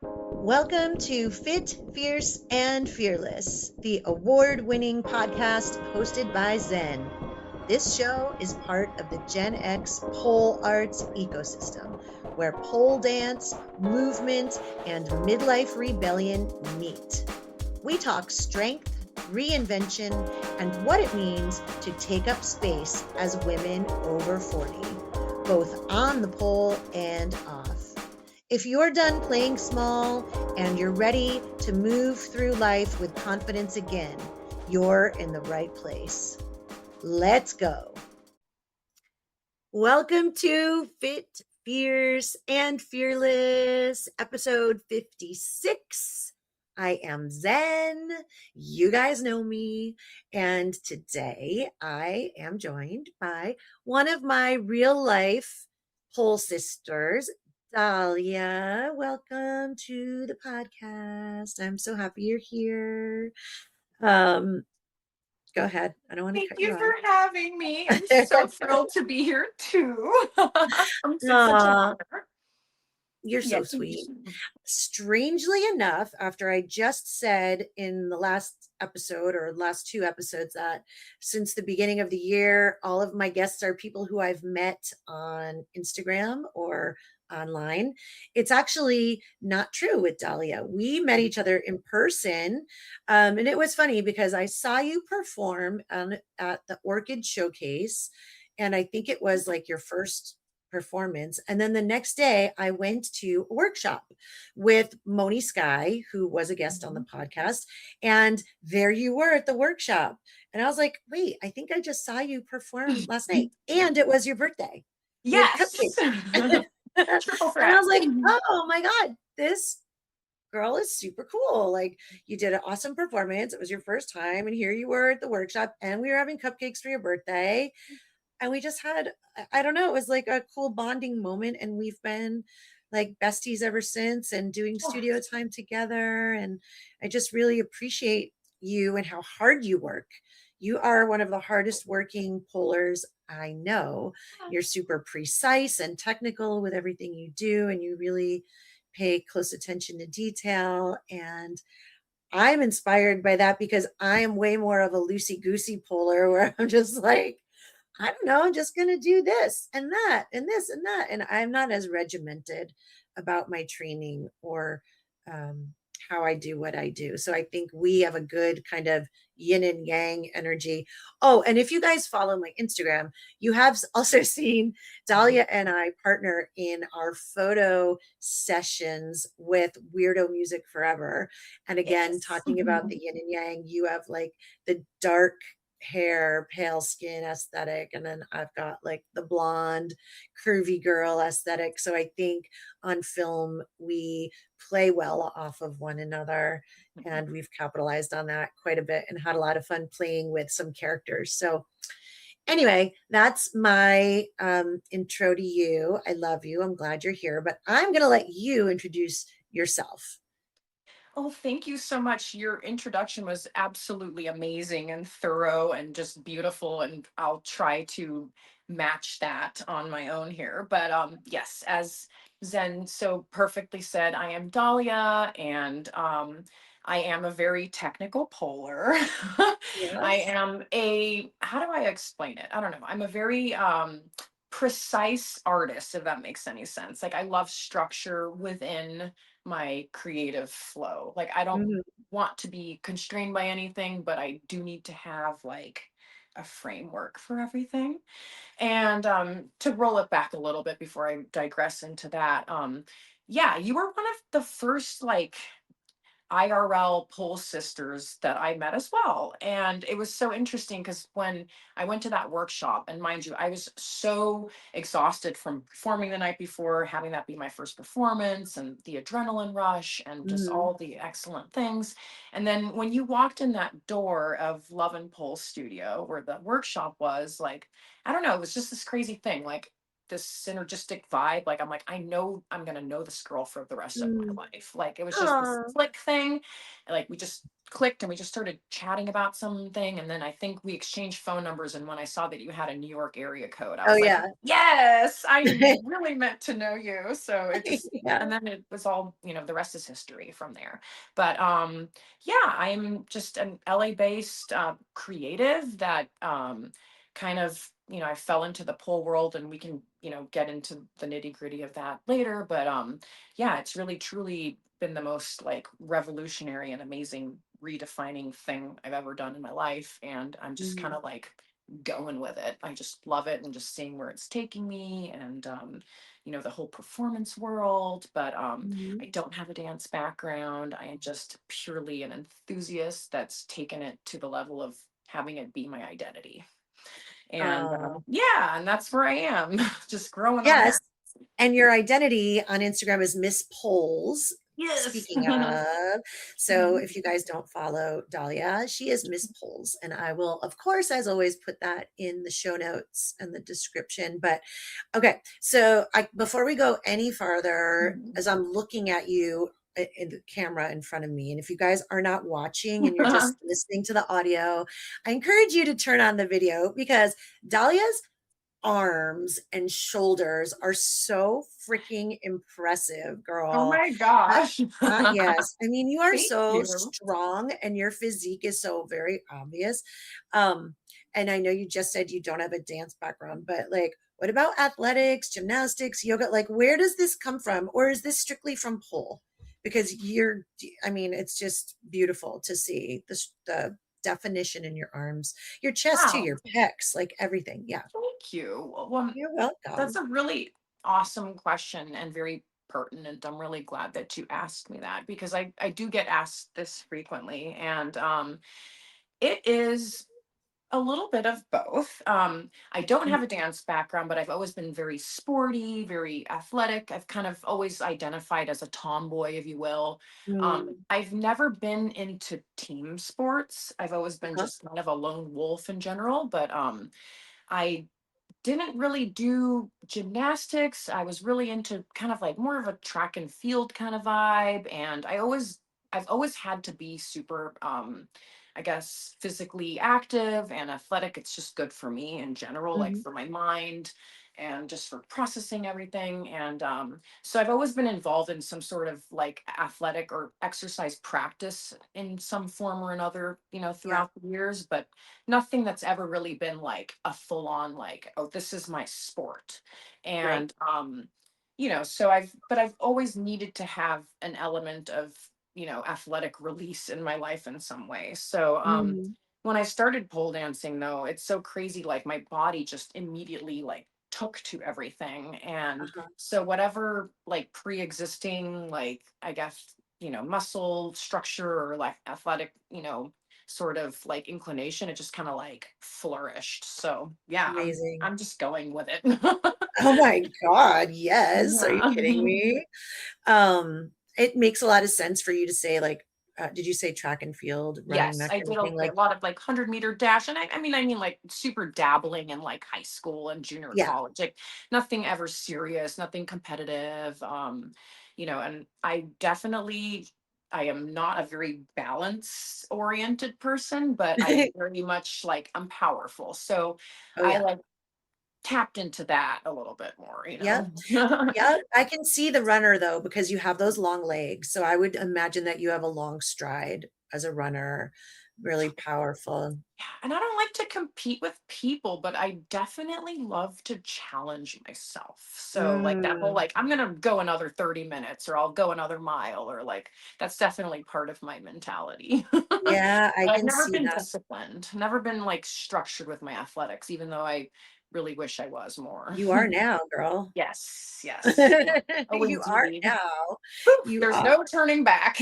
Welcome to Fit, Fierce, and Fearless, the award winning podcast hosted by Zen. This show is part of the Gen X pole arts ecosystem, where pole dance, movement, and midlife rebellion meet. We talk strength, reinvention, and what it means to take up space as women over 40, both on the pole and off. If you're done playing small and you're ready to move through life with confidence again, you're in the right place. Let's go. Welcome to Fit, Fierce, and Fearless, episode 56. I am Zen. You guys know me. And today I am joined by one of my real life pole sisters, Dahlia. Welcome to the podcast. I'm so happy you're here. Um, Go ahead. I don't want to Thank cut you you for off. having me. I'm so thrilled to be here too. It's such an Aw, honor. you're Yeah, so thank you sweet. so much. Strangely enough, after I just said in the last episode or last two episodes that since the beginning of the year, all of my guests are people who I've met on Instagram or online. It's actually not true with Dahlia. We met each other in person. And it was funny because I saw you perform at the Orchid Showcase. And I think it was like your first performance. And then the next day, I went to a workshop with Moni Sky, who was a guest on the Mhm. podcast. And there you were at the workshop. And I was like, wait, I think I just saw you perform last night. And it was your birthday. We had Yes. cupcakes. And Triple I threat. was like, oh my God, this girl is super cool. Like, you did an awesome performance. It was your first time. And here you were at the workshop, and we were having cupcakes for your birthday, and we just had, I don't know, it was like a cool bonding moment, and we've been like besties ever since and doing Oh, studio time together. And I just really appreciate you and how hard you work. You are one of the hardest working polars I know. You're super precise and technical with everything you do, and you really pay close attention to detail. And I'm inspired by that because I am way more of a loosey goosey polar where I'm just like, I don't know, I'm just going to do this and that and this and that. And I'm not as regimented about my training or um, how I do what I do. So I think we have a good kind of yin and yang energy. Oh, and if you guys follow my Instagram, you have also seen Dahlia and I partner in our photo sessions with Weirdo Music Forever. And again, yes. talking about the yin and yang, you have like the dark hair, pale skin aesthetic. And then I've got like the blonde, curvy girl aesthetic. So I think on film, we play well off of one another. And we've capitalized on that quite a bit and had a lot of fun playing with some characters. So, anyway, that's my intro to you. I love you. I'm glad you're here, but I'm going to let you introduce yourself. Oh, thank you so much. Your introduction was absolutely amazing and thorough and just beautiful. And I'll try to match that on my own here. But yes, as Zen so perfectly said, I am Dahlia, and I am a very technical polar. I Yes. am a, how do I explain it? I don't know. I'm a very precise artist, if that makes any sense. Like, I love structure within my creative flow. Like, I don't Mhm. want to be constrained by anything, but I do need to have like a framework for everything. And to roll it back a little bit before I digress into that, yeah, you were one of the first like IRL pole sisters that I met as well. And it was so interesting because when I went to that workshop, and mind you, I was so exhausted from performing the night before, having that be my first performance, and the adrenaline rush, and just Mhm. all the excellent things. And then when you walked in that door of Love and Pole Studio, where the workshop was, like, I don't know, it was just this crazy thing. Like, this synergistic vibe. Like I'm like, I know I'm gonna know this girl for the rest of my Mm. life. Like it was just this Aw. click thing. And like we just clicked and we just started chatting about something. And then I think we exchanged phone numbers. And when I saw that you had a New York area code, I Oh, was like, yeah. yes, I really meant to know you. So it just, Yeah. and then it was all, the rest is history from there. But yeah, I'm just an LA based creative that kind of, I fell into the pole world, and we can, get into the nitty gritty of that later. But yeah, it's really truly been the most like revolutionary and amazing redefining thing I've ever done in my life. And I'm just kind Mhm. of like going with it. I just love it, and just seeing where it's taking me, and the whole performance world. But Mhm. I don't have a dance background. I am just purely an enthusiast that's taken it to the level of having it be my identity. And Aw. yeah, and that's where I am, just growing on Yes. that. And your identity on Instagram is Miss Poles. Yes. Speaking of, so if you guys don't follow Dahlia, she is Miss Poles. And I will, of course, as always, put that in the show notes and the description. But okay, so before we go any farther, Mhm. as I'm looking at you in the camera in front of me, and if you guys are not watching and you're just listening to the audio, I encourage you to turn on the video because Dahlia's arms and shoulders are so freaking impressive, Oh girl. my Uh, gosh. yes. I mean, you are Thank so you. strong and your physique is so very obvious. Um, and I know you just said you don't have a dance background, but like, what about athletics, gymnastics, yoga? Like, where does this come from? Or is this strictly from pole? Because I mean, it's just beautiful to see the definition in your arms, your chest too, Wow. your pecs, like everything. Yeah. Thank you. Well, You're that's welcome. a really awesome question and very pertinent. I'm really glad that you asked me that, because I do get asked this frequently. And it is a little bit of both. I don't Mm, have a dance background, but I've always been very sporty, very athletic. I've kind of always identified as a tomboy, if you will. mm, I've never been into team sports. I've always been uh-huh, just kind of a lone wolf in general. But I didn't really do gymnastics. I was really into kind of like more of a track and field kind of vibe. And I've always had to be super, I guess, physically active and athletic. It's just good for me in general, like mhm, for my mind and just for processing everything. And so I've always been involved in some sort of like athletic or exercise practice in some form or another, yeah, throughout the years. But nothing that's ever really been like a full on like, oh, this is my sport. right. And so I've always needed to have an element of, athletic release in my life in some way. So Mhm, when I started pole dancing, though, it's so crazy, like my body just immediately like took to everything. And uh-huh, so whatever like pre-existing, like I guess, muscle structure or like athletic, sort of like inclination, it just kind of like flourished. So yeah, i'm amazing. i'm just going with it. Oh my God, yes. Are you Yeah. kidding me? It makes a lot of sense for you to say like, did you say track and field, running, Yes, that I kind did of a, thing? a Like, lot of like 100-meter dash, and I mean like super dabbling in like high school and junior yeah. college, like nothing ever serious, nothing competitive. And I am not a very balance oriented person, but I am very much like I'm powerful. So Oh I yeah. like tapped into that a little bit more, Yep. Yep. I can see the runner though, because you have those long legs. So I would imagine that you have a long stride as a runner, really powerful. Yeah, and I don't like to compete with people, but I definitely love to challenge myself. So like that whole Mm, like I'm gonna go another 30 minutes or I'll go another mile, or like that's definitely part of my mentality. But yeah, I I've can never see been that. disciplined, never been like structured with my athletics, even though I really wish I was more. You are now, girl. Yes, yes. Yeah. Oh, You are indeed. now. Whew, You there's are. no turning back.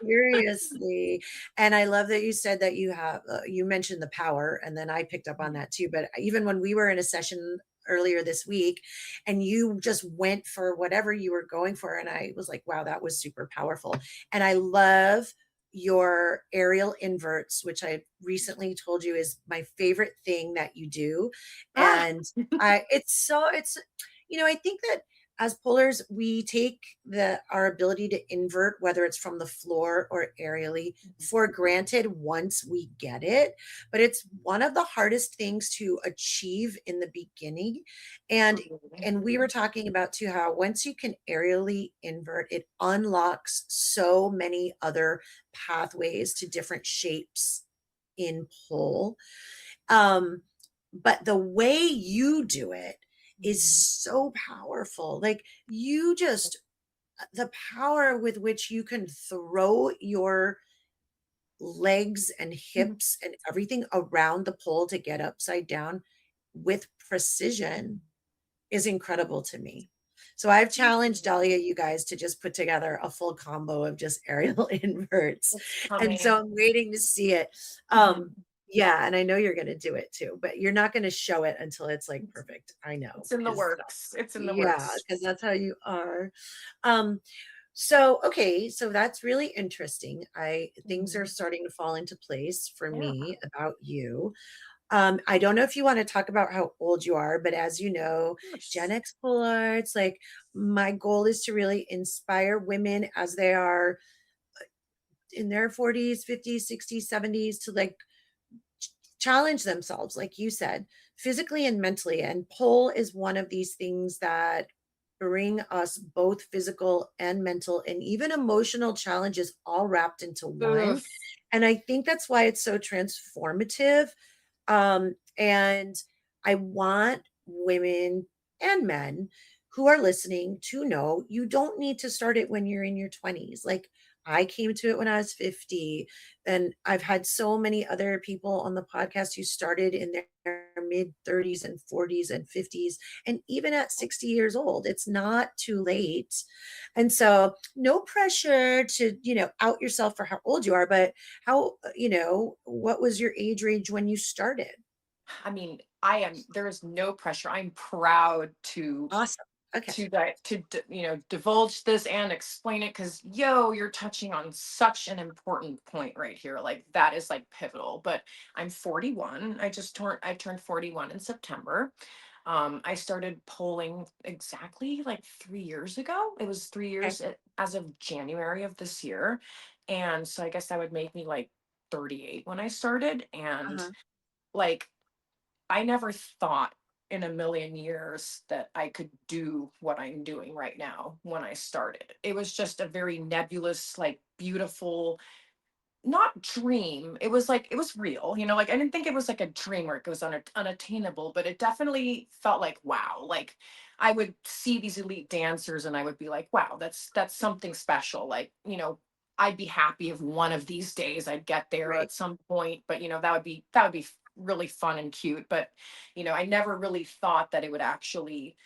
Seriously. And I love that you said that you mentioned the power, and then I picked up on that too. But even when we were in a session earlier this week and you just went for whatever you were going for, and I was like, wow, that was super powerful. And I love your aerial inverts, which I recently told you is my favorite thing that you do. Ah. And I think that as pullers, we take our ability to invert, whether it's from the floor or aerially, for granted once we get it. But it's one of the hardest things to achieve in the beginning. And Absolutely. and we were talking about too how once you can aerially invert, it unlocks so many other pathways to different shapes in pole. Um, but the way you do it is Mhm. so powerful. Like you just the power with which you can throw your legs and Mhm. hips and everything around the pole to get upside down with precision is incredible to me. So I've Thank challenged you. Dahlia, you guys, to just put together a full combo of just aerial inverts. It's And so coming. I'm waiting to see it. Mhm. Yeah, and I know you're going to do it too, but you're not going to show it until it's like perfect. I know, It's in the because works. It's in the yeah, works. because that's how you are. Um, so okay, so that's really interesting. I Things are Mhm. starting to fall into place for Yeah, me about you. I don't know if you want to talk about how old you are, but as you know, of Gen course. X puller, it's like my goal is to really inspire women as they are in their 40s, 50s, 60s, 70s to like challenge themselves, like you said, physically and mentally. And pole is one of these things that bring us both physical and mental and even emotional challenges all wrapped into Ugh. one. And I think that's why it's so transformative. And I want women and men who are listening to know you don't need to start it when you're in your 20s. Like I came to it when I was 50, and I've had so many other people on the podcast who started in their mid 30s and 40s and 50s, and even at 60 years old. It's not too late. And so, no pressure to, out yourself for how old you are, but what was your age range when you started? I mean, there is no pressure. I'm proud to Awesome. Okay. divulge this and explain it because you're touching on such an important point right here. Like that is like pivotal. But I'm 41. I turned 41 in September. I started polling exactly like 3 years ago. It was Okay. as of January of this year. And so I guess that would make me like 38 when I started. And Uh-huh. like I never thought in a million years that I could do what I'm doing right now when I started. It was just a very nebulous, like beautiful, not dream. It was like, it was real, like I didn't think it was like a dream or it was unattainable, but it definitely felt like, wow. Like I would see these elite dancers and I would be like, wow, that's something special. Like, I'd be happy if one of these days I'd get there Right. at some point, but that would be really fun and cute. But, I never really thought that it would actually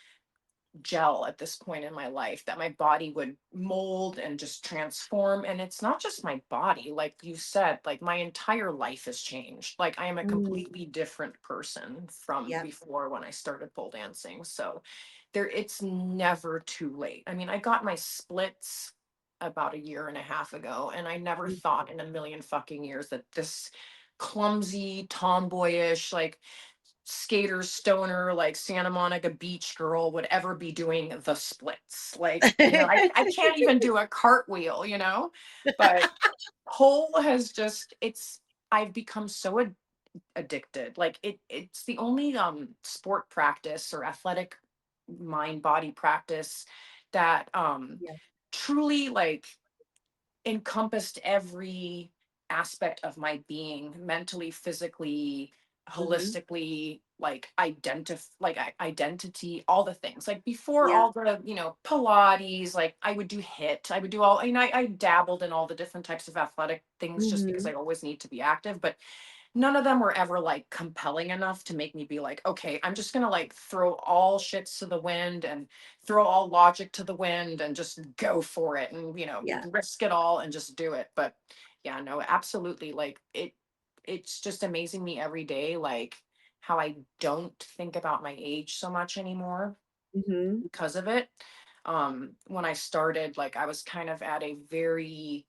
gel at this point in my life, that my body would mold and just transform. And it's not just my body, like you said, like my entire life has changed. Like I am a Mm, completely different person from yeah. before when I started pole dancing. So it's never too late. I mean, I got my splits about a year and a half ago, and I never Mm. thought in a million fucking years that this clumsy, tomboyish, like skater stoner, like Santa Monica beach girl would ever be doing the splits. Like, I can't even do a cartwheel, but pole has just it's I've become so addicted. Like it's the only sport practice or athletic mind body practice that Yeah. truly like encompassed every aspect of my being, mentally, physically, Mhm. holistically, like identity, all the things. Like before Yeah. all the pilates, like I would do hit, I would do all, I dabbled in all the different types of athletic things just because Mhm. I always need to be active, but none of them were ever like compelling enough to make me be like, okay, I'm just gonna like throw all shits to the wind and throw all logic to the wind and just go for it and Yeah. risk it all and just do it. But yeah, no, absolutely. Like it's just amazing me every day, like how I don't think about my age so much anymore Mhm. because of it. When I started, like I was kind of at a very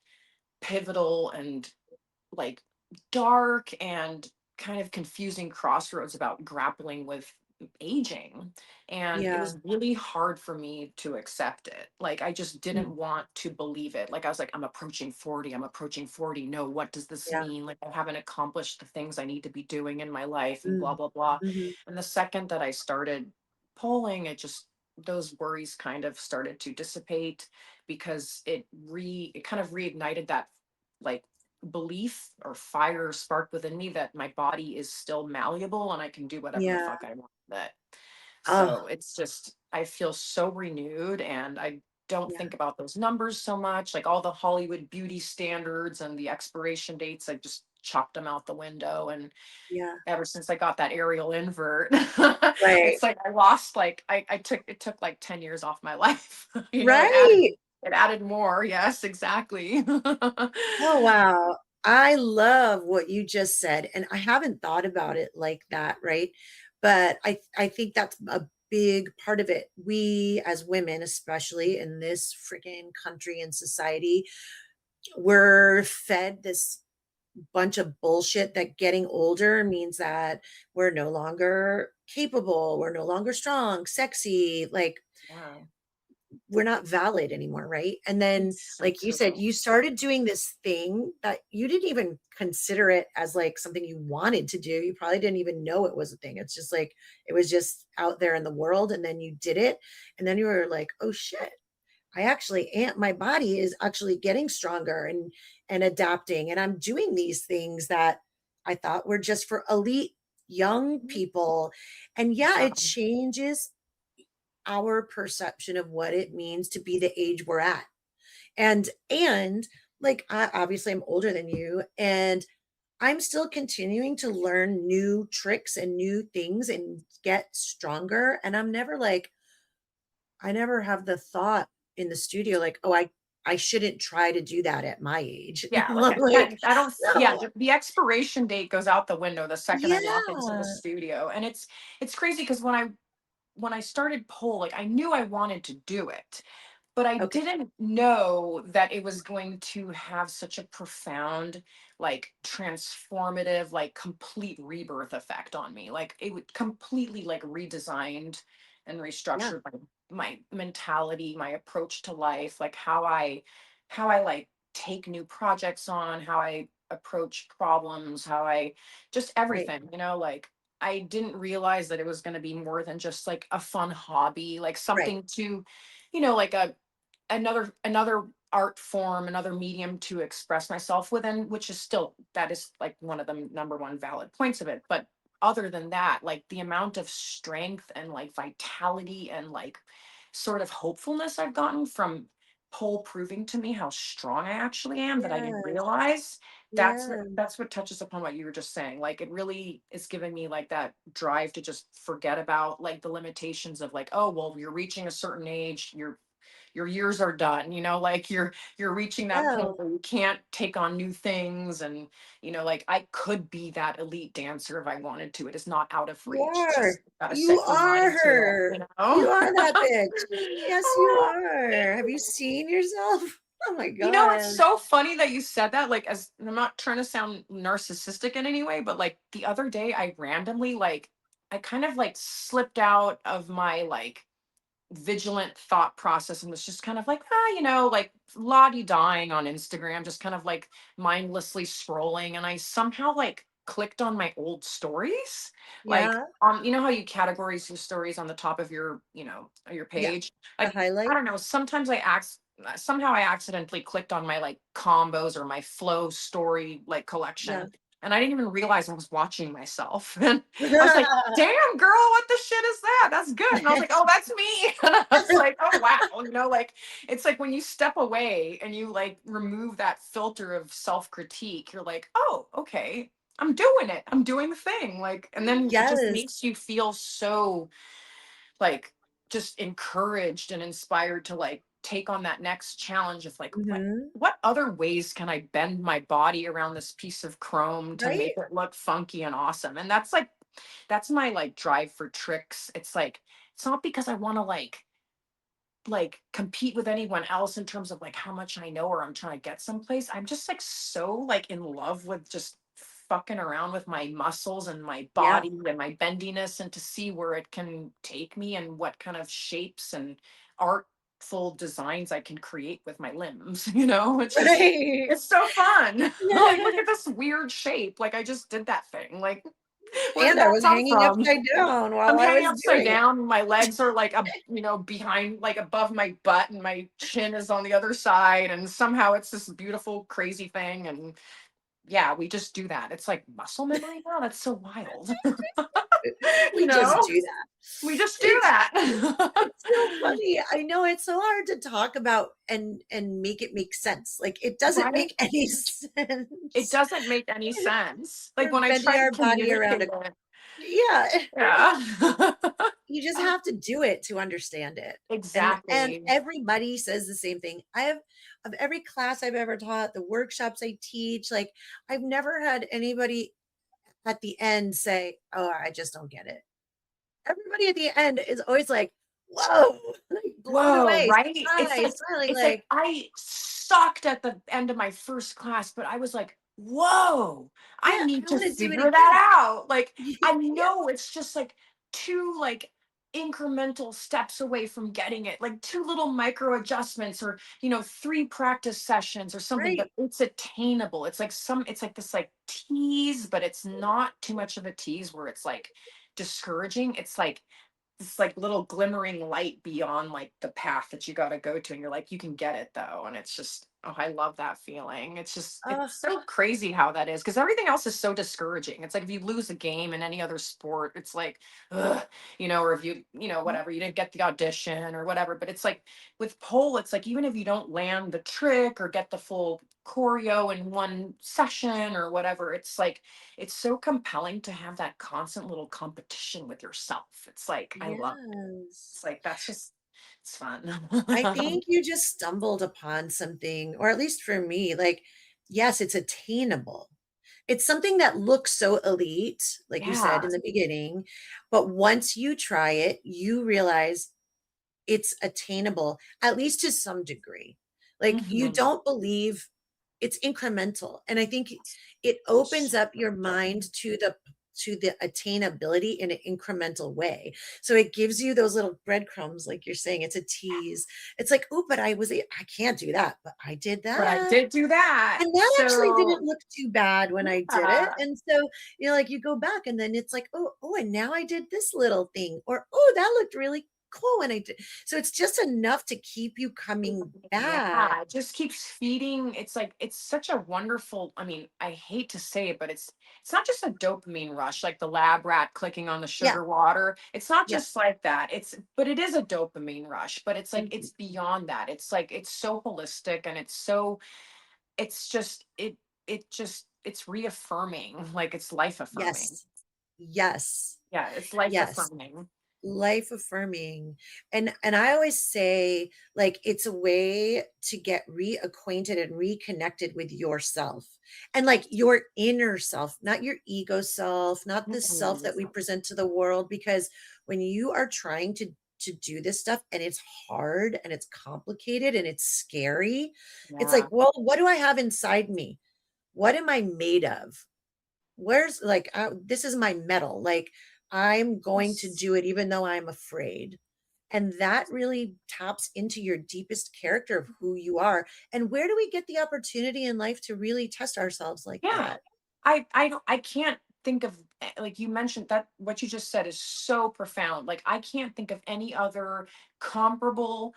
pivotal and like dark and kind of confusing crossroads about grappling with aging. And it Yeah. was really hard for me to accept it. Like, I just Mm. didn't want to believe it. Like, I was like, I'm approaching 40. I'm approaching 40. No, what does this Yeah. mean? Like, I haven't accomplished the things I need to be doing in my life and blah, Mm. blah, blah. Mhm. And the second that I started polling, it just, those worries kind of started to dissipate because it kind of reignited that like belief or fire spark within me that my body is still malleable and I can do whatever the Yeah. fuck I want with it. Oh, So it's just, I feel so renewed and I don't yeah. think about those numbers so much. Like all the Hollywood beauty standards and the expiration dates, I just chopped them out the window. And Yeah. ever since I got that aerial invert, Right. it's like I lost like I took it took like 10 years off my life. You know, Right. it added more. Yes, exactly. Oh, wow. I love what you just said, and I haven't thought about it like that, right? But I think that's a big part of it. We as women, especially in this freaking country and society, we're fed this bunch of bullshit that getting older means that we're no longer capable, we're no longer strong, sexy, like Wow. we're not valid anymore, right? And then, It's so like you said, true. you started doing this thing that you didn't even consider it as like something you wanted to do. You probably didn't even know it was a thing. It's just like it was just out there in the world, and then you did it, and then you were like, "Oh shit, I actually am. My body is actually getting stronger and adapting, and I'm doing these things that I thought were just for elite young people." And yeah, Yeah. it changes our perception of what it means to be the age we're at. And like I obviously I'm older than you, and I'm still continuing to learn new tricks and new things and get stronger. And I'm never like, I never have the thought in the studio like, oh, I shouldn't try to do that at my age. Yeah, like Like, I don't yeah, no. the expiration date goes out the window the second I walk into the Yeah. studio. And it's crazy because when I started pole, like I knew I wanted to do it, but I Okay. didn't know that it was going to have such a profound, like transformative, like complete rebirth effect on me. Like it would completely like redesigned and Yeah. restructured my mentality, my approach to life, like how I like take new projects on, how I approach problems, how I just Right. everything, you know, like I didn't realize that it was going to be more than just like a fun hobby, like Right. something to, you know, like a another art form, another medium to express myself within, which is still that is like one of the number one valid points of it. But other than that, like the amount of strength and like vitality and like sort of hopefulness I've gotten from pole proving to me how strong I actually am that I didn't Yes. realize. Yeah. That's what touches upon what you were just saying. Like it really is giving me like that drive to just forget about like the limitations of like, oh well, you're reaching a certain age, your years are done, you know, like you're reaching that Yeah. point where you can't take on new things. And you know, like I could be that elite dancer if I wanted to. It is not out of You reach, are. just gotta You set your are mind to it, her. you You know. are that bitch. Yes, you are. Have you seen yourself? Oh my You know, it's god. so funny that you said that. Like, as I'm not trying to sound narcissistic in any way, but like the other day, I randomly like, I kind of like slipped out of my like vigilant thought process and was just kind of like, ah, you know, like lottie dying on Instagram, just kind of like mindlessly scrolling. And I somehow like clicked on my old stories. Like, Yeah. you know how you categorize your stories on the top of your, you know, your Yeah. page? The Like, I highlight. don't know, sometimes somehow I accidentally clicked on my like combos or my flow story like Yeah. collection. And I didn't even realize I was watching myself. And I was like, damn girl, what the shit is that? That's good. And I was like, oh, that's me. And I was like, oh wow, you know, like it's like when you step away and you like remove that filter of self-critique, you're like, oh, okay, I'm doing it, I'm doing the thing, like, and then it just Yes. makes you feel so like just encouraged and inspired to like take on that next challenge of like Mhm. what other ways can I bend my body around this piece of chrome to make Right? it look funky and awesome. And that's like that's my like drive for tricks. It's like it's not because I want to like like compete with anyone else in terms of like how much I know or I'm trying to get someplace. I'm just like so like in love with just fucking around with my muscles and my Yeah. body and my bendiness and to see where it can take me and what kind of shapes and artful designs I can create with my limbs, you know? It's just Right. it's so fun. Like look Yeah. at this weird shape. Like I just did that thing. Like where did And I that was come hanging from? upside down while I'm I hanging was upside doing it. down. My legs are like up, behind, like above my butt, and my chin is on the other side. And somehow it's this beautiful, crazy thing. And yeah, we just do that. It's like muscle memory now. That's so wild. you We just know, do that. we just do It's that. it's so funny. I know it's so hard to talk about and make it make sense. Like it doesn't Right? make any It sense. doesn't make any sense. Like We're when I bending try to our body around communicate a it. yeah. Yeah. You just have to do it to understand it. And exactly. everybody says the same thing. I have of every class I've ever taught, the workshops I teach, like I've never had anybody at the end say, "Oh, I just don't get it." Everybody at the end is always like, "Whoa," like blown Whoa, away, right? smiling It's like like, I sucked at the end of my first class, but I was like, "Whoa, I "Yeah, need I to want to do it figure that again." out." Like I Yeah, know it's just like two like incremental steps away from getting it. Like two little micro adjustments or, three practice sessions or something, but right. it's attainable. It's like this like tease, but it's not too much of a tease where it's like discouraging. It's like this like little glimmering light beyond like the path that you got to go to and you're like you can get it though and it's just oh I love that feeling. Uh, It's so crazy how that is because everything else is so discouraging. It's like if you lose a game in any other sport it's like ugh, or if whatever you didn't get the audition or whatever, but it's like with pole it's like even if you don't land the trick or get the full choreo in one session or whatever, it's like it's so compelling to have that constant little competition with yourself. It's like, I love it. yes. It's like, it's fun. I think you just stumbled upon something, or at least for me, like, yes, it's attainable. It's something that looks so elite, like you said yeah. in the beginning, but once you try it, you realize it's attainable, at least to some degree. Like you Mhm. don't believe it's incremental. And I think it opens up your mind to the attainability in an incremental way. So it gives you those little breadcrumbs, like you're saying, it's a tease. It's like, oh, but I can't do that, but I did But I that. did do that. And that actually didn't So, look too bad when I did it. yeah. And so, like you go back and then it's like, oh, and now I did this little thing, or oh, that looked really cool when I did. So it's just enough to keep you coming back. Yeah, it just keeps feeding. It's like it's such a wonderful, I mean, I hate to say it, but it's not just a dopamine rush like the lab rat clicking on the Yeah, sugar water. It's not yeah. just like that. But it is a dopamine rush, but it's like Mhm. it's beyond that. It's like it's so holistic and it's so it's just it's reaffirming, like it's life affirming. Yes, yes, Yeah, it's life yes. affirming. Life affirming. And I always say, like, it's a way to get reacquainted and reconnected with yourself and like your inner self, not your ego self, not the self Mhm. that we present to the world. Because when you are trying to do this stuff and it's hard and it's complicated and it's scary, it's like, Yeah. well, what do I have inside me? What am I made of? Where's like, this is my metal. Like, I'm going to Yes. do it even though I'm afraid. And that really taps into your deepest character of who you are. And where do we get the opportunity in life to really test ourselves like Yeah. that? I can't think of like you mentioned that what you just said is so profound. Like I can't think of any other comparable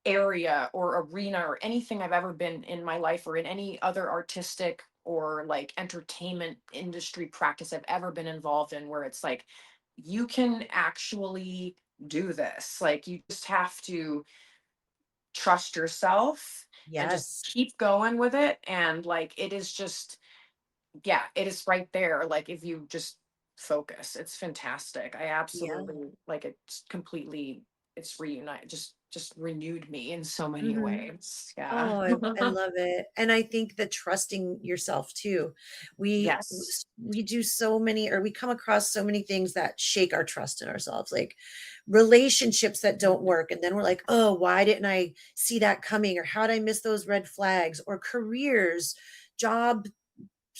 area or arena or anything I've ever been in my life or in any other artistic or like entertainment industry practice I've ever been involved in where it's like you can actually do this. Like you just have to trust yourself and just Yes. keep going with it and like it is just yeah, it is right there. Like if you just focus, it's fantastic. I Yeah. absolutely like it's completely. it's reunite just renewed me in so many Mhm. ways. Yeah. Oh, I love it, and I think that trusting yourself too. Yes. We do so many, or we come across so many things that shake our trust in ourselves, like relationships that don't work, and then we're like, "Oh, why didn't I see that coming?" Or "How did I miss those red flags?" Or careers, job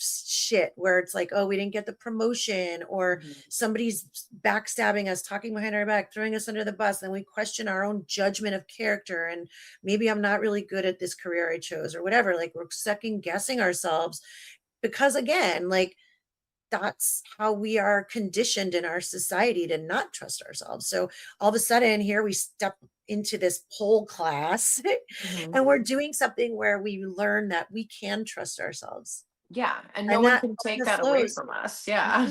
shit where it's like, oh, we didn't get the promotion, or Mhm. somebody's backstabbing us, talking behind our back, throwing us under the bus. Then we question our own judgment of character. And maybe I'm not really good at this career I chose, or whatever. Like, we're second guessing ourselves because, again, like, that's how we are conditioned in our society to not trust ourselves. So all of a sudden, here we step into this pole class Mhm. and we're doing something where we learn that we can trust ourselves, Yeah, and no and one that can take ebbs and that away flows. from us. Yeah.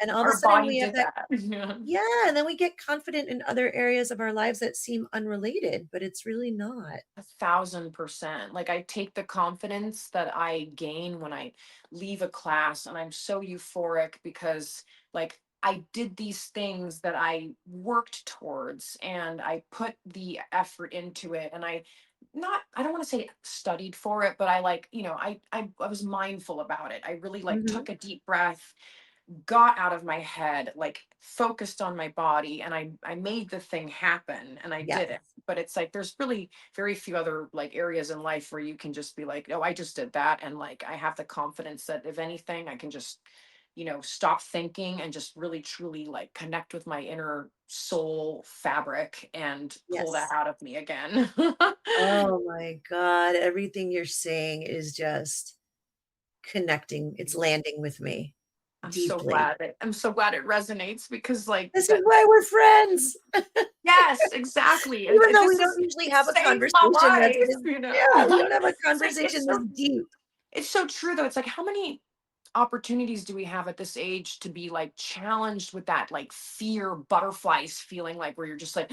And all of a Our sudden body we have did that. that. Yeah. Yeah, and then we get confident in other areas of our lives that seem unrelated, but it's really not. 1,000%. Like, I take the confidence that I gain when I leave a class, and I'm so euphoric because, like, I did these things that I worked towards and I put the effort into it. And I don't want to say studied for it, but I like, I was mindful about it. I really like Mhm. took a deep breath, got out of my head, like focused on my body, and I made the thing happen and I Yes. did it. But it's like there's really very few other like areas in life where you can just be like, "Oh, I just did that." And like I have the confidence that if anything, I can just, stop thinking and just really truly like connect with my inner soul fabric and pull that Yes. out of me again. Oh my god, everything you're saying is just connecting. It's landing with me deeply. I'm so glad it resonates because like This is that. why we're friends. Yes, exactly, and Even though we this is don't usually it have a saved my conversation that's life, this. Yeah, we don't have a It's like, conversation this deep. it's so true though, it's like, how many opportunities do we have at this age to be, like, challenged with that, like, fear, butterflies feeling, like, where you're just like,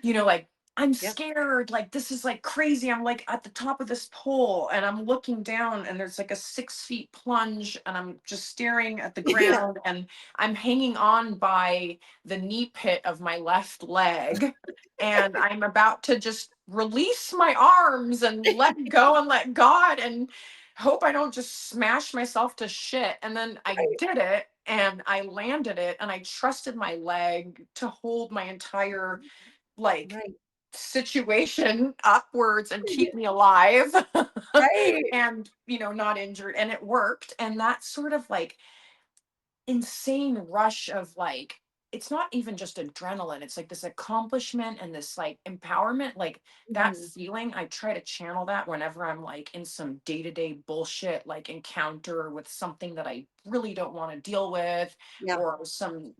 like, "I'm Yep. scared, like, this is, like, crazy, I'm, like, at the top of this pole, and I'm looking down, and there's, like, a 6 feet plunge, and I'm just staring at the Yeah. ground, and I'm hanging on by the knee pit of my left leg, and I'm about to just release my arms and let go and let God, and hope I don't just smash myself to shit." And then I Right, did it and I landed it and I trusted my leg to hold my entire like right, situation upwards and yeah, keep me alive right. and not injured, and it worked. And that sort of like insane rush of like, it's not even just adrenaline, it's like this accomplishment and this like empowerment, like that Mhm. feeling. I try to channel that whenever I'm like in some day-to-day bullshit like encounter with something that I really don't want to deal with, Yeah, or some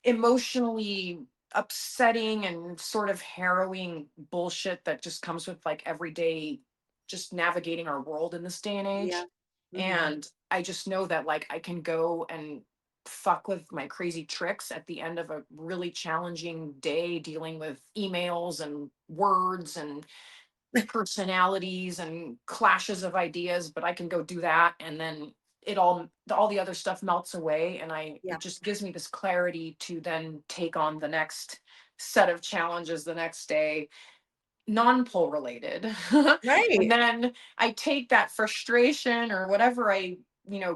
emotionally upsetting and sort of harrowing bullshit that just comes with like everyday just navigating our world in this day and yeah. age. Mhm. And I just know that like I can go and fuck with my crazy tricks at the end of a really challenging day dealing with emails and words and personalities and clashes of ideas, but I can go do that, and then all the other stuff melts away, and Yeah, it just gives me this clarity to then take on the next set of challenges the next day, non-pole related. And right. then I take that frustration or whatever I,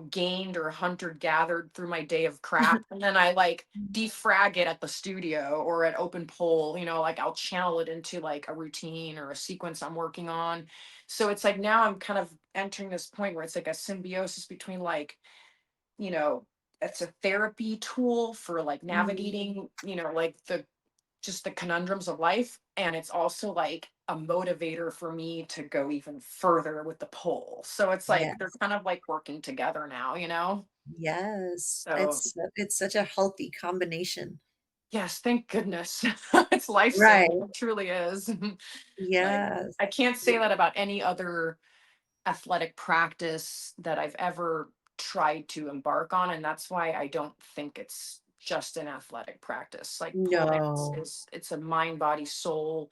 gained or hunter gathered through my day of crap. And then I like defrag it at the studio or at open pole, like I'll channel it into like a routine or a sequence I'm working on. So it's like now I'm kind of entering this point where it's like a symbiosis between like, you know, it's a therapy tool for like Mhm. navigating, like the conundrums of life, and it's also like a motivator for me to go even further with the pole. So it's like they're Yes, kind of like working together now. yes. So It's such a healthy combination. yes, thank goodness. It's Right. life-saving, it truly is. Like Yes. I can't say that about any other athletic practice that I've ever tried to embark on, and that's why I don't think it's just an athletic practice. Like pole dance No. it's a mind, body, soul,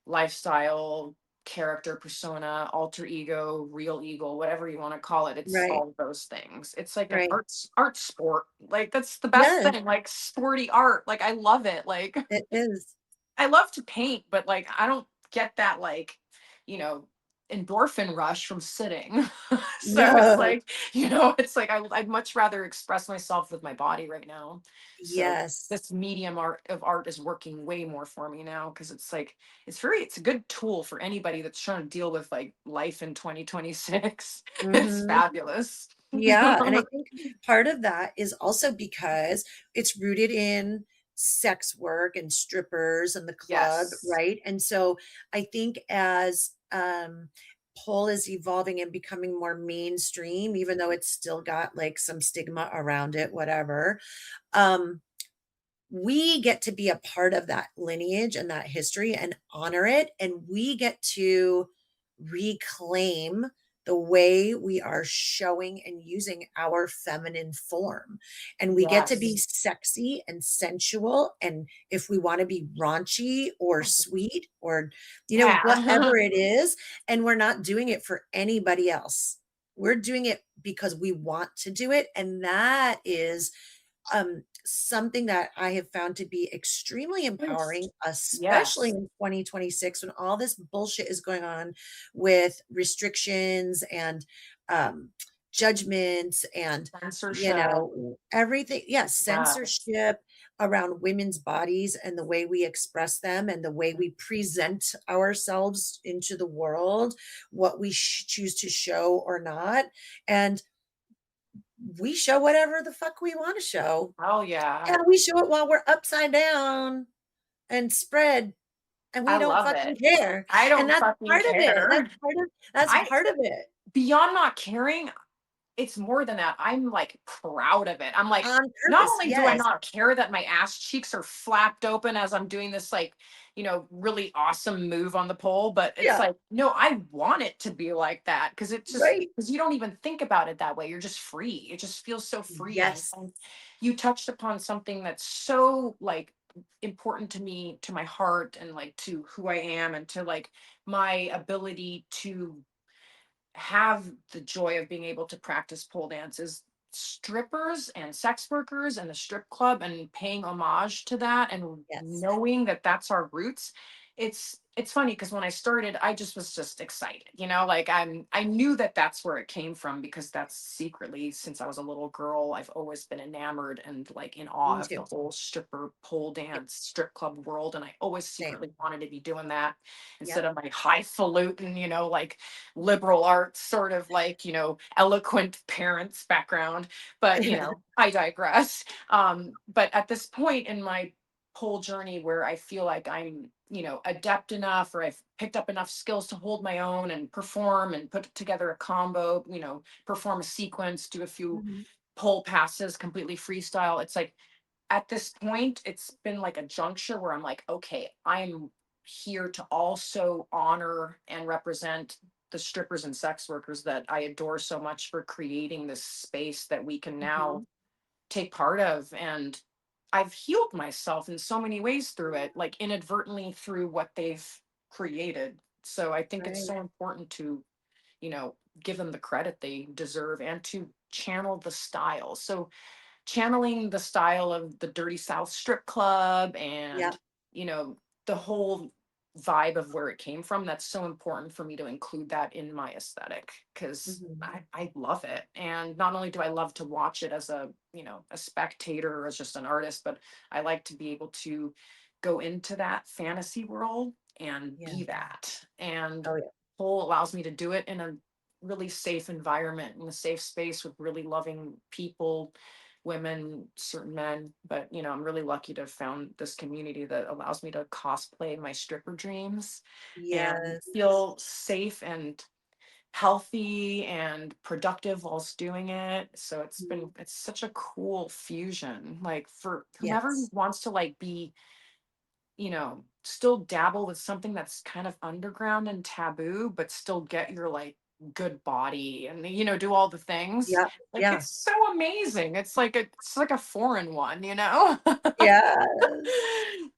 lifestyle, character, persona, alter ego, real ego, whatever you want to call it. It's Right, all of those things. It's like an right. art sport. Like that's the best Yes, thing. Like sporty art. Like I love it. Like it is. I love to paint, but like I don't get that like, you know, endorphin rush from sitting. So it's No. like, it's like I'd much rather express myself with my body right now. So Yes. this medium art is working way more for me now because it's like it's a good tool for anybody that's trying to deal with like life in 2026. It's Mhm. fabulous. Yeah, and I think part of that is also because it's rooted in sex work and strippers and the club, Yes. right? And so I think as pole is evolving and becoming more mainstream, even though it's still got like some stigma around it, whatever, um, we get to be a part of that lineage and that history and honor it. And we get to reclaim the way we are showing and using our feminine form. And we get to be Yes. sexy and sensual. And if we want to be raunchy or sweet or, Yeah. whatever it is, and we're not doing it for anybody else. We're doing it because we want to do it. And that is something that I have found to be extremely Yes. empowering, especially Yes. in 2026 when all this bullshit is going on with restrictions and um, judgments and, Censorship. everything. Yes, Yes. censorship around women's bodies and the way we express them and the way we present ourselves into the world, what we choose to show or not. And we show whatever the fuck we want to show. Oh yeah. And we show it while we're upside down and spread, and I we don't love fucking it. care. I And don't that's fucking part of it. care. That's I part of it. beyond not caring, it's more than that. I'm like proud of it. I'm like, On not purpose, only do I yes. not care that my ass cheeks are flapped open as I'm doing this like, really awesome move on the pole, but it's Yeah, like, no, I want it to be like that because it just right. because you don't even think about it that way. You're just free. It just feels so freeing. Yes. And you touched upon something that's so like important to me, to my heart, and like to who I am, and to like my ability to have the joy of being able to practice pole dances. Strippers and sex workers and the strip club and paying homage to that and Yes. knowing that that's our roots. It's funny because when I started I just was just excited, like I knew that that's where it came from because that's secretly, since I was a little girl, I've always been enamored and like in awe Me of the too. whole stripper pole Yep. dance strip club world, and I always Same. secretly wanted to be doing that instead Yep. of my highfalutin, like liberal arts sort of like, eloquent parents background. But, I digress. But at this point in my whole journey where I feel like I'm, adept enough, or I've picked up enough skills to hold my own and perform and put together a combo, perform a sequence, do a few Mhm. pole passes completely freestyle. It's like at this point, it's been like a juncture where I'm like, okay, I'm here to also honor and represent the strippers and sex workers that I adore so much for creating this space that we can now Mhm. take part of. And I've healed myself in so many ways through it, like inadvertently through what they've created. So I think it's Right. so important to, you know, give them the credit they deserve and to channel the style. So channeling the style of the Dirty South strip club Yeah. and, you know, the whole vibe of where it came from. That's so important for me to include that in my aesthetic because Mhm. I love it. And not only do I love to watch it as a, a spectator or as just an artist, but I like to be able to go into that fantasy world and Yeah. be that. And Oh, yeah. Pole allows me to do it in a really safe environment, in a safe space with really loving people, women, certain men. But, I'm really lucky to have found this community that allows me to cosplay my stripper dreams and Yes. feel safe and healthy and productive whilst doing it. So Mhm. it's such a cool fusion. Like for whomever Yes. wants to like be, still dabble with something that's kind of underground and taboo, but still get your like good body and do all the things. Yeah. Like Yeah. it's so amazing. It's like a foreign one. Yes.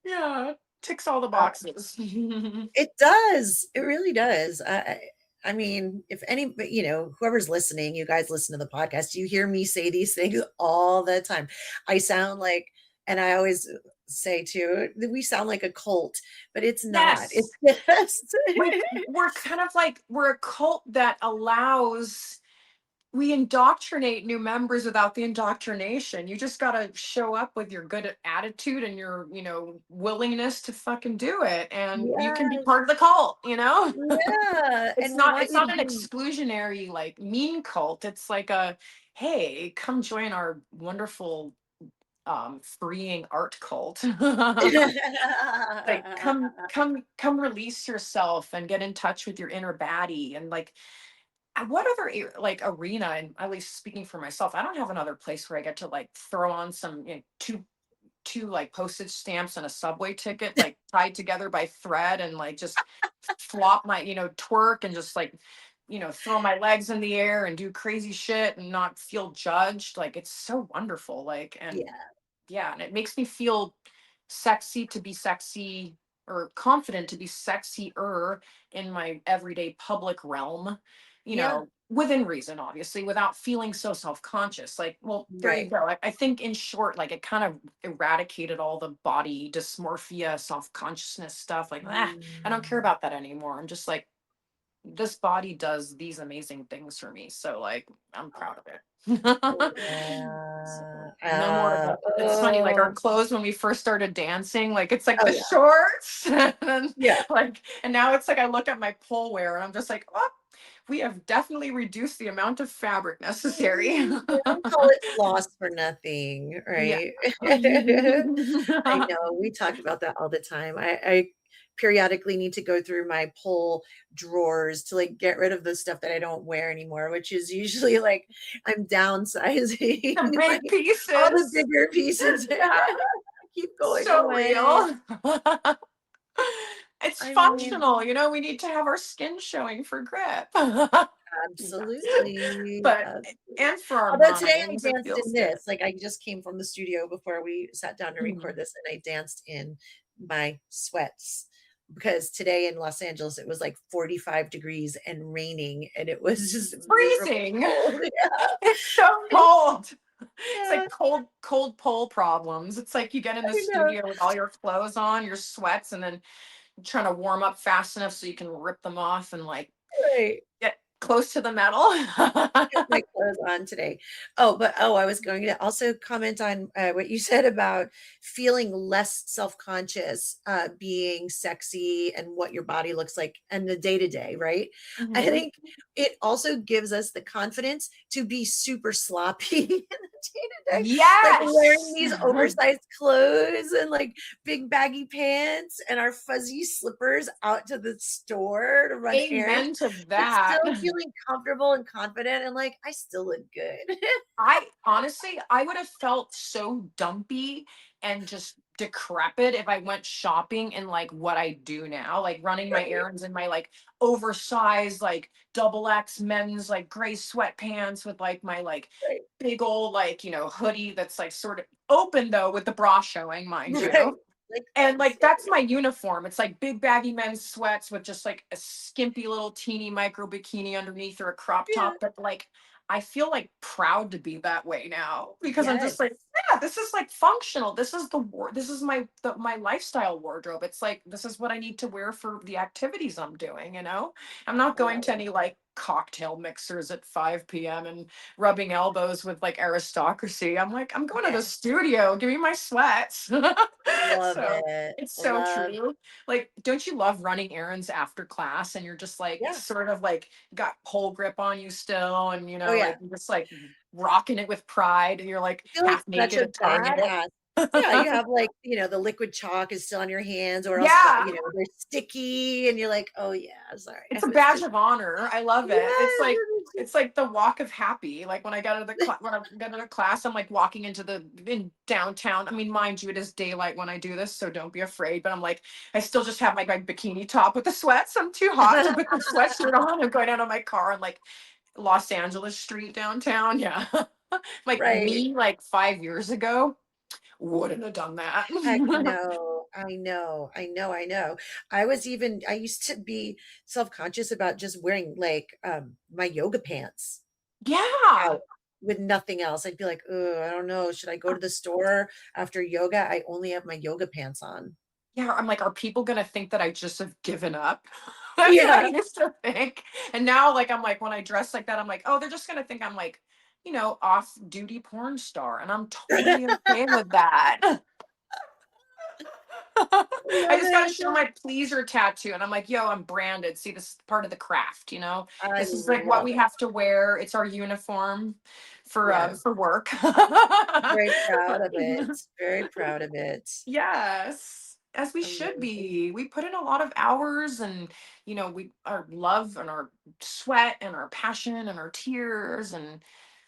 Yeah, ticks all the Uh, boxes. it does. It really does. I mean, if any, but whoever's listening, you guys listen to the podcast, you hear me say these things all the time. I sound like, and I always say too. We sound like a cult, but it's not. It's Yes. just Like we're kind of like we're a cult that allows we indoctrinate new members without the indoctrination. You just got to show up with your good attitude and your, willingness to fucking do it and you can be yes, part of the cult, you know? yeah, It's and we not want it's you to not an be exclusionary like mean cult. It's like a hey, come join our wonderful freeing art cult. Like come release yourself and get in touch with your inner baddie and like what other like arena and at least speaking for myself, I don't have another place where I get to like throw on some two like postage stamps and a subway ticket like tied together by thread and like just flop my twerk and just like throw my legs in the air and do crazy shit and not feel judged. Like it's so wonderful, like, and yeah, yeah, and it makes me feel sexy to be sexy or confident to be sexier in my everyday public realm, yeah, within reason, obviously, without feeling so self-conscious. Like, well, there you right. go. I think in short, like it kind of eradicated all the body dysmorphia, self-consciousness stuff. Like, I don't care Mm, about that anymore. I'm just like, this body does these amazing things for me. So like I'm proud of it. So, yeah, no more of it's funny, like our oh, clothes when we first started dancing, like it's like oh the yeah, shorts and then, yeah. like and now it's like I look at my pole wear and I'm just like, oh, we have definitely reduced the amount of fabric necessary. They don't call it floss for nothing, Yeah. right? I know, we talk about that all the time. I periodically need to go through my pull drawers to, like, get rid of the stuff that I don't wear anymore, which is usually, like, I'm downsizing, The like, big all the pieces. bigger pieces Yeah. keep going So away. real. It's I mean, functional, we need to have our skin showing for grip. Yes. absolutely, But and for our although today I minds, it danced feels in good. this, like, I just came from the studio before we sat down to record Mhm. this, and I danced in my sweats because today in Los Angeles, it was, like, 45 degrees and raining, and it was just miserable Freezing. cold, yeah. It's so cold. It's Yeah, like cold pole problems. It's like you get in the I know, studio with all your clothes on, your sweats, and then trying to warm up fast enough so you can rip them off and like right. get close to the metal. Have my clothes on today. Oh, I was going to also comment on, what you said about feeling less self-conscious, being sexy and what your body looks like and the day-to-day, right? I Mhm. think it also gives us the confidence to be super sloppy in the day-to-day, like wearing Yes. these oversized clothes and, like, big baggy pants and our fuzzy slippers out to the store to run errands. Amen to But that. still feeling comfortable and confident and like, I still look good. I honestly, I would have felt so dumpy and just decrepit if I went shopping in like what I do now, like running my Right, errands in my like oversized, like double X men's like gray sweatpants with like my like right, big old like, hoodie that's like sort of open though with the bra showing, mind right. you. Like, And that's like it. that's my uniform. It's like big baggy men's sweats with just like a skimpy little teeny micro bikini underneath or a crop Yeah. top. But like I feel like proud to be that way now because I'm just Yes. like, yeah, this is like functional. This is this is my lifestyle wardrobe. It's like this is what I need to wear for the activities I'm doing. I'm not I going love to it. any like cocktail mixers at 5 p.m. and rubbing elbows with like aristocracy. I'm like, I'm going to the Yes. studio. Give me my sweats. Love So it. it's so Love true. Like, don't you love running errands after class and you're just like yeah. sort of like got pole grip on you still and Oh, yeah. like you're just like rocking it with pride and you're like I feel like half such naked a at Target. badass. Yeah, you have, like, the liquid chalk is still on your hands or else, Yeah, they're sticky and you're like, "Oh, yeah, sorry, I it's a was badge just" of honor. I love it. It's Yes, like it is it's like the walk of happy. Like when I got to the when I get to the class, I'm like walking into the in downtown. I mean, mind you, it is daylight when I do this, so don't be afraid. But I'm like, I still just have my bikini top with the sweats. I'm too hot to put the sweatshirt on. I'm going out of my car and like Los Angeles street downtown. Yeah. Like Right. me, like 5 years ago, wouldn't have done that. Heck no. I know, I know, I know. I used to be self-conscious about just wearing, like, my yoga pants Yeah. out. with nothing else. I'd be like, "Ugh, I don't know. Should I go to the store after yoga? I only have my yoga pants on." Yeah, I'm like, "Are people gonna think that I just have given up?" That's what I Yeah. used to think, and now, like, I'm like, when I dress like that, I'm like, "Oh, they're just gonna think I'm like, off-duty porn star," and I'm totally okay with that. I Love just gotta it. show my pleaser tattoo, and I'm like, "Yo, I'm branded. See, this is part of the craft, you know? I This is like what love we it. have to wear. It's our uniform Yes. for work." Very proud of it. Very proud of it. Yes, as we should Amazing. be. We put in a lot of hours and, we our love and our sweat and our passion and our tears and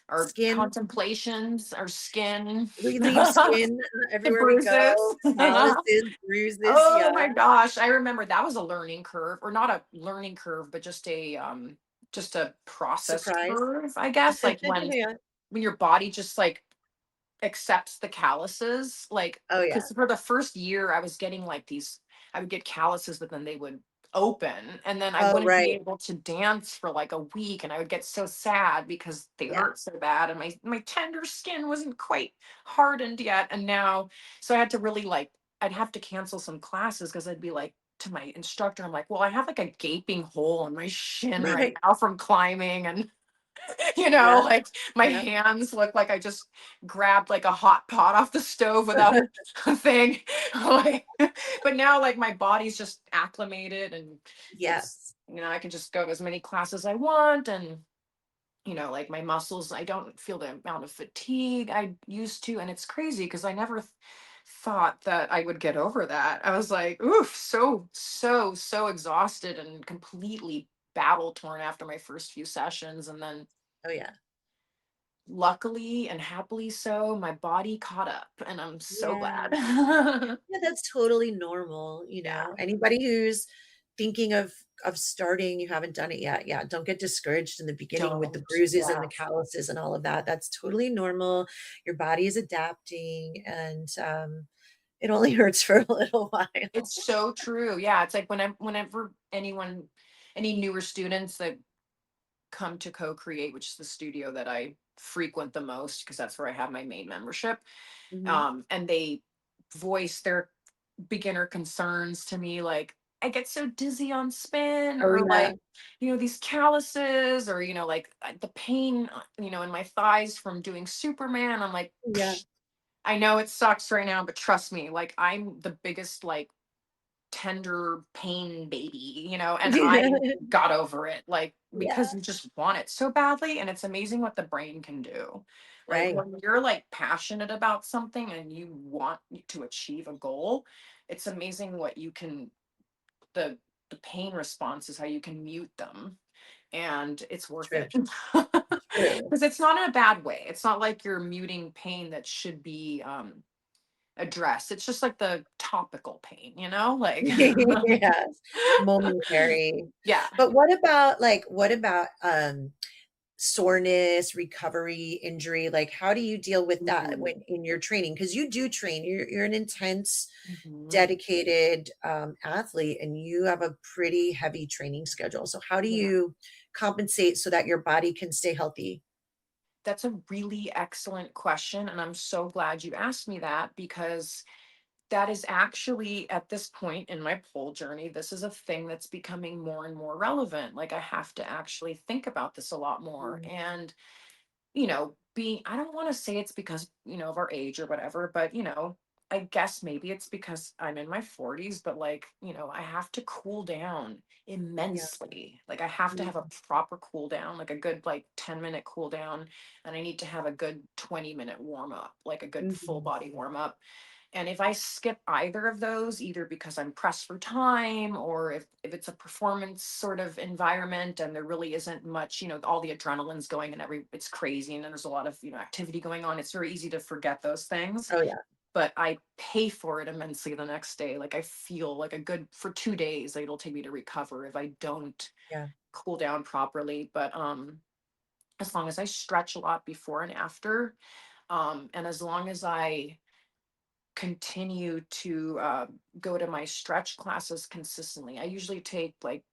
our Skin. contemplations, our skin, We leave the skin everywhere we bruises. go, calluses, bruises, Oh yeah. my gosh, I remember that was a learning curve, or not a learning curve, but just a process Surprise. curve, I guess, like Yeah. when your body just like accepts the calluses, like, Oh, yeah. because for the first year I was getting like these, I would get calluses, but then they would open, and then I Oh, wouldn't be right. able to dance for like a week, and I would get so sad because they Yeah. hurt so bad, and my tender skin wasn't quite hardened yet. And now, so I had to really like, I'd have to cancel some classes because I'd be like to my instructor, I'm like, well, I have like a gaping hole in my shin right Right. now from climbing, and Yeah. like my Yeah. hands look like I just grabbed like a hot pot off the stove without a thing. Like, but now like my body's just acclimated, and it's, Yes. I can just go to as many classes I want, and like my muscles, I don't feel the amount of fatigue I used to. And it's crazy because I never thought that I would get over that. I was like, oof, so exhausted and completely battle torn after my first few sessions. And then Oh, yeah. luckily and happily so, my body caught up, and I'm so Yeah. glad. Yeah, that's totally normal, Yeah, Anybody who's thinking of starting, you haven't done it yet. Yeah, don't get discouraged in the beginning with the don't. bruises and the Yeah. calluses and all of that. That's totally normal. Your body is adapting and it only hurts for a little while. It's so true. Yeah, it's like whenever any newer students that come to co-create, which is the studio that I frequent the most because that's where I have my main membership, Mhm. and they voice their beginner concerns to me, like, I get so dizzy on spin, Oh, or yeah. like, these calluses, or like the pain, in my thighs from doing Superman. I'm like, Yeah. I know it sucks right now, but trust me, like, I'm the biggest like tender pain baby, and I got over it, like, because Yeah. you just want it so badly, and it's amazing what the brain can do. Like, Right. when you're like passionate about something and you want to achieve a goal, it's amazing what you can, the the pain responses, how you can mute them, and it's worth True. it. True. Because it's not in a bad way. It's not like you're muting pain that should be addressed. It's just like the topical pain, like. Yes. Momentary. Yeah. But what about soreness, recovery, injury? Like, how do you deal with that when Ooh. in your training? Because you do train. You're an intense, Mhm. dedicated athlete, and you have a pretty heavy training schedule. So, how do Yeah. you compensate so that your body can stay healthy? That's a really excellent question, and I'm so glad you asked me that, because that is actually, at this point in my pole journey, this is a thing that's becoming more and more relevant. Like, I have to actually think about this a lot more. Mm, And being, I don't want to say it's because, of our age or whatever, but, I guess maybe it's because I'm in my 40s, but like, I have to cool down yeah. immensely. Like, I have to have a Mhm. proper cool down, like a good, like, 10-minute cool down. And I need to have a good 20-minute warm up, like a good full Mhm. body warm up. And if I skip either of those, either because I'm pressed for time, or if it's a performance sort of environment and there really isn't much, all the adrenaline's going and it's crazy and then there's a lot of, activity going on, it's very easy to forget those things. Oh, yeah. But I pay for it immensely the next day. Like, I feel like a good, for 2 days, it'll take me to recover if I don't Yeah. cool down properly. But as long as I stretch a lot before and after, and as long as I continue to go to my stretch classes consistently. I usually take like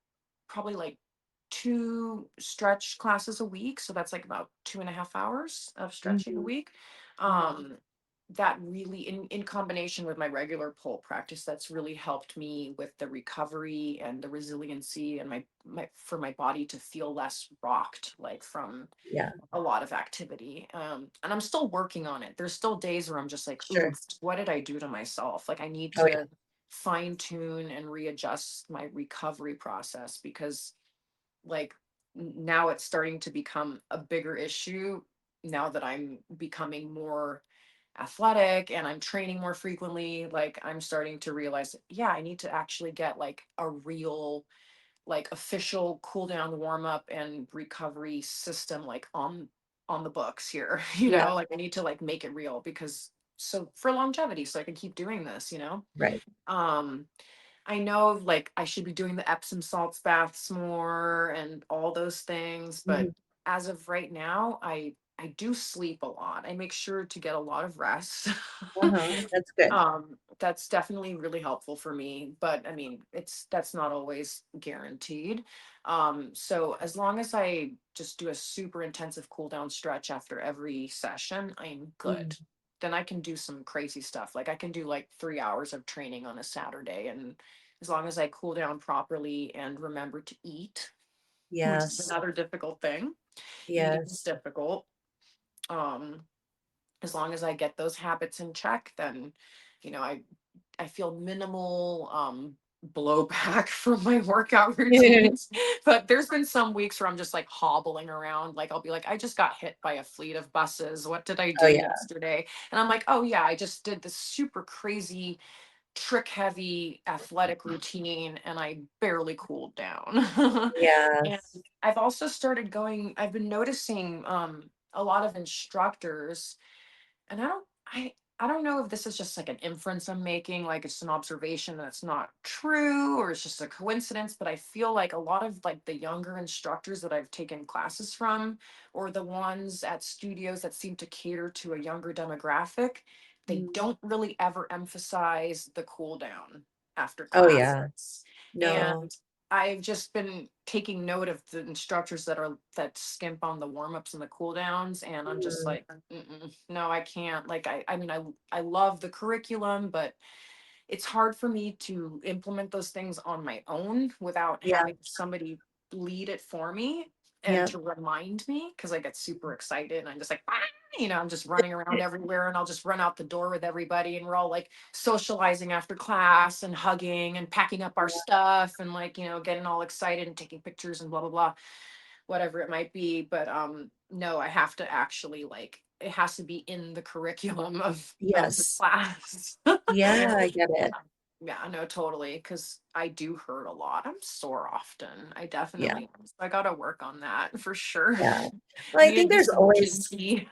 probably like 2 stretch classes a week, so that's like about 2.5 hours of stretching a Mhm. week. Mhm. Um, that really, in combination with my regular pole practice, that's really helped me with the recovery and the resiliency, and my body to feel less rocked, like from Yeah, a lot of activity. And I'm still working on it. There's still days where I'm just like, ooh, sure. what did I do to myself? Like I need Oh, yeah. to fine tune and readjust my recovery process, because like now it's starting to become a bigger issue now that I'm becoming more athletic and I'm training more frequently. Like I'm starting to realize, yeah, I need to actually get like a real, like official cool down, warm up and recovery system like on the books here. Yeah, Like I need to like make it real, because so for longevity, so I can keep doing this. right. um I know like I should be doing the Epsom salts baths more and all those things, but Mhm. as of right now, I do sleep a lot. I make sure to get a lot of rest. Uh-huh, that's good. That's definitely really helpful for me, but I mean, that's not always guaranteed. So as long as I just do a super intensive cool down stretch after every session, I'm good. Mhm. Then I can do some crazy stuff. Like I can do like 3 hours of training on a Saturday, and as long as I cool down properly and remember to eat, which is Yes, another difficult thing. Eating is yes. difficult. Um, as long as I get those habits in check, then you know, I feel minimal blowback from my workout routines. But there's been some weeks where I'm just like hobbling around. Like I'll be like, I just got hit by a fleet of buses. What did I Oh, do yeah. yesterday? And I'm like, oh yeah, I just did this super crazy trick heavy athletic routine and I barely cooled down. And Yes. I've been noticing a lot of instructors, and I don't know if this is just like an inference I'm making, like it's an observation that's not true or it's just a coincidence, but I feel like a lot of like the younger instructors that I've taken classes from, or the ones at studios that seem to cater to a younger demographic, they Mm. don't really ever emphasize the cool down after Oh, yeah. classes. No. And I've just been taking note of the instructors that skimp on the warm-ups and the cool downs, and I'm just Mm. like, mm-mm, no, I can't. Like I mean I love the curriculum, but it's hard for me to implement those things on my own without Yeah, having somebody lead it for me and yeah. to remind me, because I get super excited and I'm just like, "Ah," I'm just running around everywhere, and I'll just run out the door with everybody, and we're all like socializing after class and hugging and packing up our stuff and like, getting all excited and taking pictures and blah blah blah, whatever it might be. But no, I have to actually like it has to be in the curriculum of the Yes. class. Yeah, I get Yeah. it. Yeah, no, totally. Cause I do hurt a lot. I'm sore often. I Yeah, definitely am. So I gotta work on that for sure. yeah. Well, I I need to think do there's some always kinky.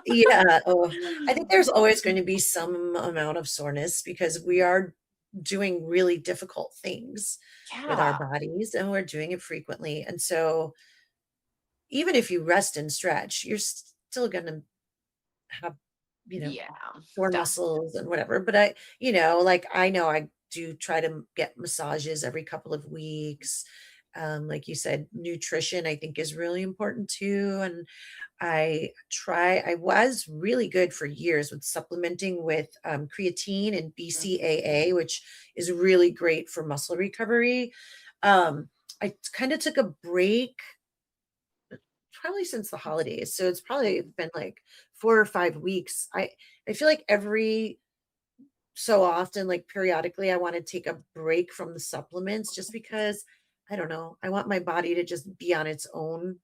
yeah, oh, I think there's always going to be some amount of soreness because we are doing really difficult things with our Yeah. bodies and we're doing it frequently. And so even if you rest and stretch, you're still going to have, you know, Yeah. sore Def- muscles and whatever. But like I know I do try to get massages every couple of weeks. Like you said, nutrition I think is really important too. And I was really good for years with supplementing with creatine and BCAA, which is really great for muscle recovery. I kind of took a break probably since the holidays. So it's probably been like 4 or 5 weeks. I feel like every so often, like periodically, I want to take a break from the supplements just because I don't know. I want my body to just be on its own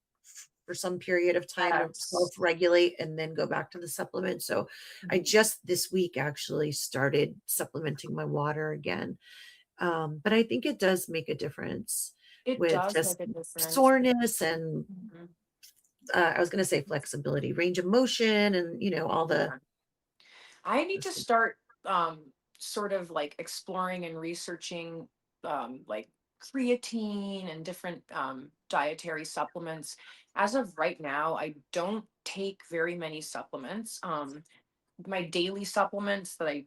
for some period of time to Yes. self-regulate and then go back to the supplement. So I Mhm. just this week actually started supplementing my water again. But I think it does make a difference It with does just make a difference. soreness and Mhm. I was going to say flexibility, range of motion, and all the Yeah. I need those to things. start sort of like exploring and researching like creatine and different dietary supplements. As of right now, I don't take very many supplements. My daily supplements that I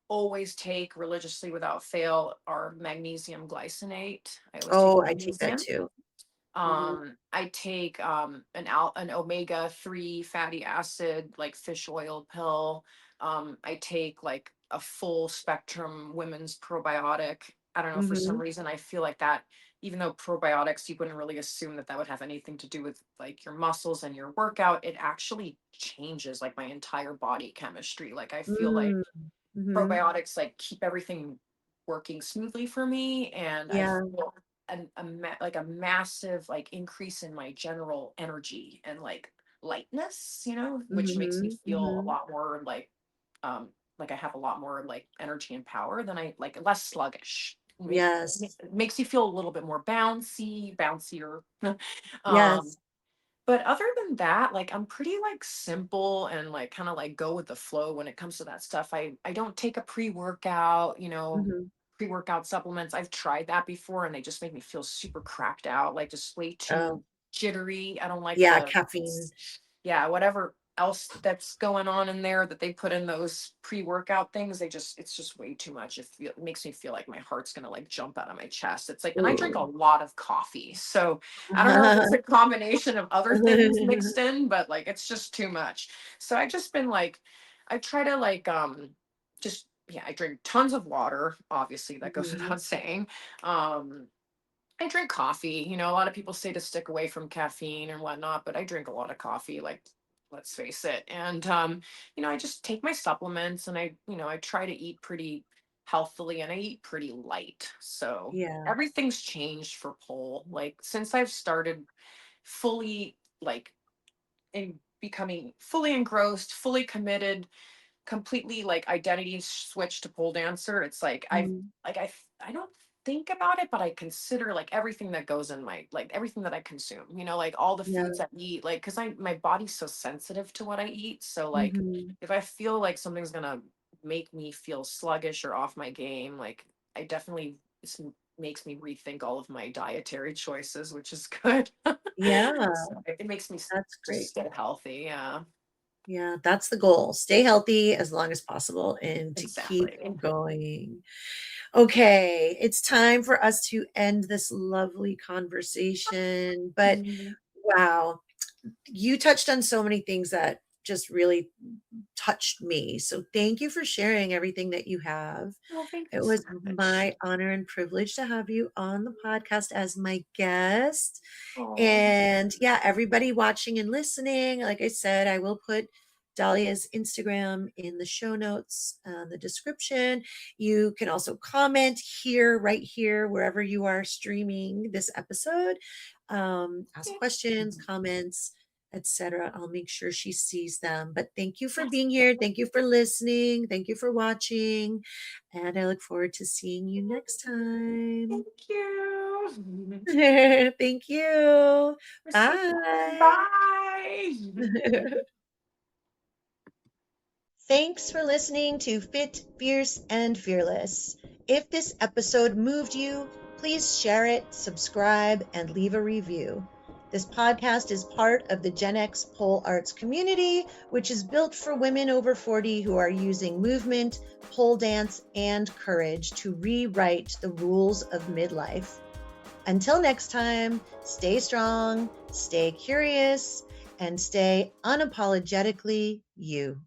always take religiously without fail are magnesium glycinate. I always take Oh, I take that magnesium. too. Mhm. I take an omega-3 fatty acid like fish oil pill. I take like a full spectrum women's probiotic. I don't know, for some Mhm. reason I feel like that, even though probiotics, you wouldn't really assume that that would have anything to do with like your muscles and your workout, it actually changes like my entire body chemistry. Like I feel like Mm. Mhm. probiotics like keep everything working smoothly for me, and I Yeah. feel like a massive like increase in my general energy and like lightness, which makes me Mhm. feel a Mhm. lot more um like I have a lot more like energy and power than I like, less sluggish. Yes. It makes you feel a little bit more bouncier. um Yes. but other than that, like I'm pretty like simple and like kind of like go with the flow when it comes to that stuff. I don't take a pre-workout, Mhm. pre-workout supplements. I've tried that before and they just make me feel super cracked out, like just way too Oh, jittery. I don't like yeah, caffeine. yeah, whatever else that's going on in there that they put in those pre-workout things, it's just way too much. It makes me feel like my heart's gonna like jump out of my chest. It's like, and I drink a Ooh. lot of coffee, so I don't know if it's a combination of other things mixed in, but like it's just too much. So I just been like, I try to like just yeah, I drink tons of water, obviously that goes Mhm. without saying. um I drink coffee. A lot of people say to stick away from caffeine and whatnot, but I drink a lot of coffee, like, let's face it. And I just take my supplements, and I try to eat pretty healthily, and I eat pretty light. So Yeah. everything's changed for pole. Like since I've started fully like in becoming fully engrossed, fully committed, completely like identity switch to pole dancer. It's like Mhm. I don't think about it, but I consider like everything that goes in my, like everything that I consume, like all the Yeah. foods I eat, like because my body's so sensitive to what I eat. So like Mhm. if I feel like something's gonna make me feel sluggish or off my game, like I definitely makes me rethink all of my dietary choices, which is good. Yeah, So it makes me that's just great. stay healthy. Yeah, Yeah, that's the goal. Stay healthy as long as possible and to keep exactly. going. Okay, it's time for us to end this lovely conversation. But Mhm. wow, you touched on so many things that just really touched me. So thank you for sharing everything that you have. Well, thank you It so was much. my honor and privilege to have you on the podcast as my guest. Oh, And yeah, everybody watching and listening, like I said, I will put Dahlia's Instagram in the show notes, the description. You can also comment here, right here, wherever you are streaming this episode. Ask thank questions, you. comments, etc. I'll make sure she sees them. But thank you for being here. Thank you for listening. Thank you for watching. And I look forward to seeing you next time. Thank you. Thank you. Reciprocal. Bye. Bye. Thanks for listening to Fit, Fierce, and Fearless. If this episode moved you, please share it, subscribe, and leave a review. This podcast is part of the Gen X Pole Arts community, which is built for women over 40 who are using movement, pole dance, and courage to rewrite the rules of midlife. Until next time, stay strong, stay curious, and stay unapologetically you.